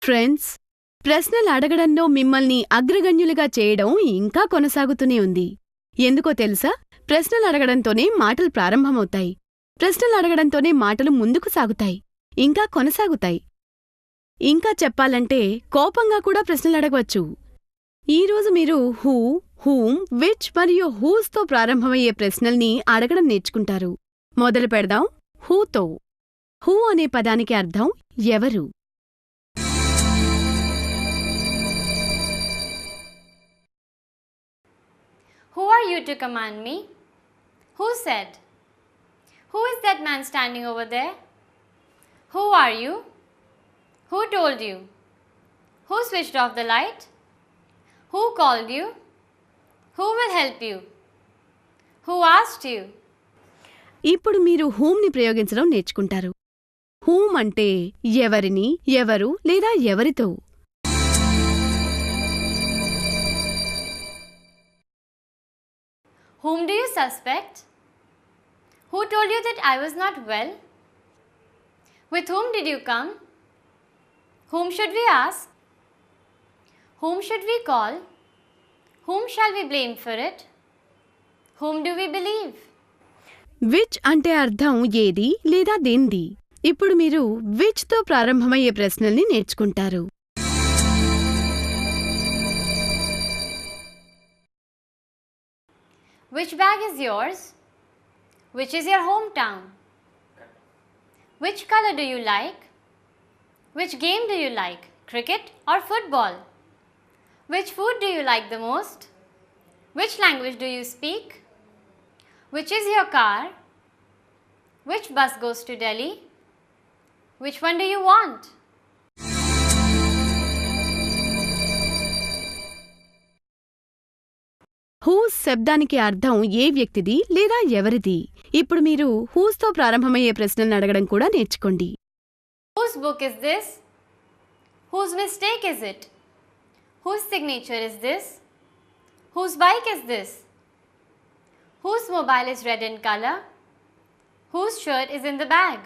Friends, ప్రశ్నలు అడగడంలో మిమ్మల్ని అగ్రగణ్యులుగా చేయడం ఇంకా కొనసాగుతూనే ఉంది. ఎందుకో తెలుసా? ప్రశ్నలు అడగడంతోనే మాటలు ప్రారంభమవుతాయి. ప్రశ్నలు అడగడంతోనే మాటలు ముందుకు సాగుతాయి, ఇంకా కొనసాగుతాయి. ఇంకా చెప్పాలంటే కోపంగా కూడా ప్రశ్నలు అడగవచ్చు. ఈరోజు మీరు హూ, హూమ్, విచ్ మరియు హూస్తో ప్రారంభమయ్యే ప్రశ్నల్ని అడగడం నేర్చుకుంటారు. మొదలు పెడదాం హూతో. హూ అనే పదానికి అర్థం ఎవరు. Who are you to command me? Who said? Who is that man standing over there? Who are you? Who told you? Who switched off the light? Who called you? Who will help you? Who asked you? ఇప్పుడు మీరు హూమ్ని ప్రయోగించడం నేర్చుకుంటారు. Whom అంటే ఎవరిని, ఎవరు లేదా ఎవరితో. Whom do you suspect? Who told you that I was not well? With whom did you come? Whom should we ask? Whom should we call? Whom shall we blame for it? Whom do we believe? Which అంటే అర్థం ఏది లేదా దేంది. ఇప్పుడు మీరు విచ్తో ప్రారంభమయ్యే ప్రశ్నల్ని నేర్చుకుంటారు. Which bag is yours? Which is your hometown? Which color do you like? Which game do you like? Cricket or football? Which food do you like the most? Which language do you speak? Which is your car? Which bus goes to Delhi? Which one do you want? Whose శబ్దానికి అర్థం ఏ వ్యక్తిది లేదా ఎవరిది. ఇప్పుడు మీరు హూస్తో ప్రారంభమయ్యే ప్రశ్నలను అడగడం కూడా నేర్చుకోండి. Whose book is this? Whose mistake is it? Whose signature is this? Whose bike is this? Whose mobile is red in color? Whose shirt is in the bag?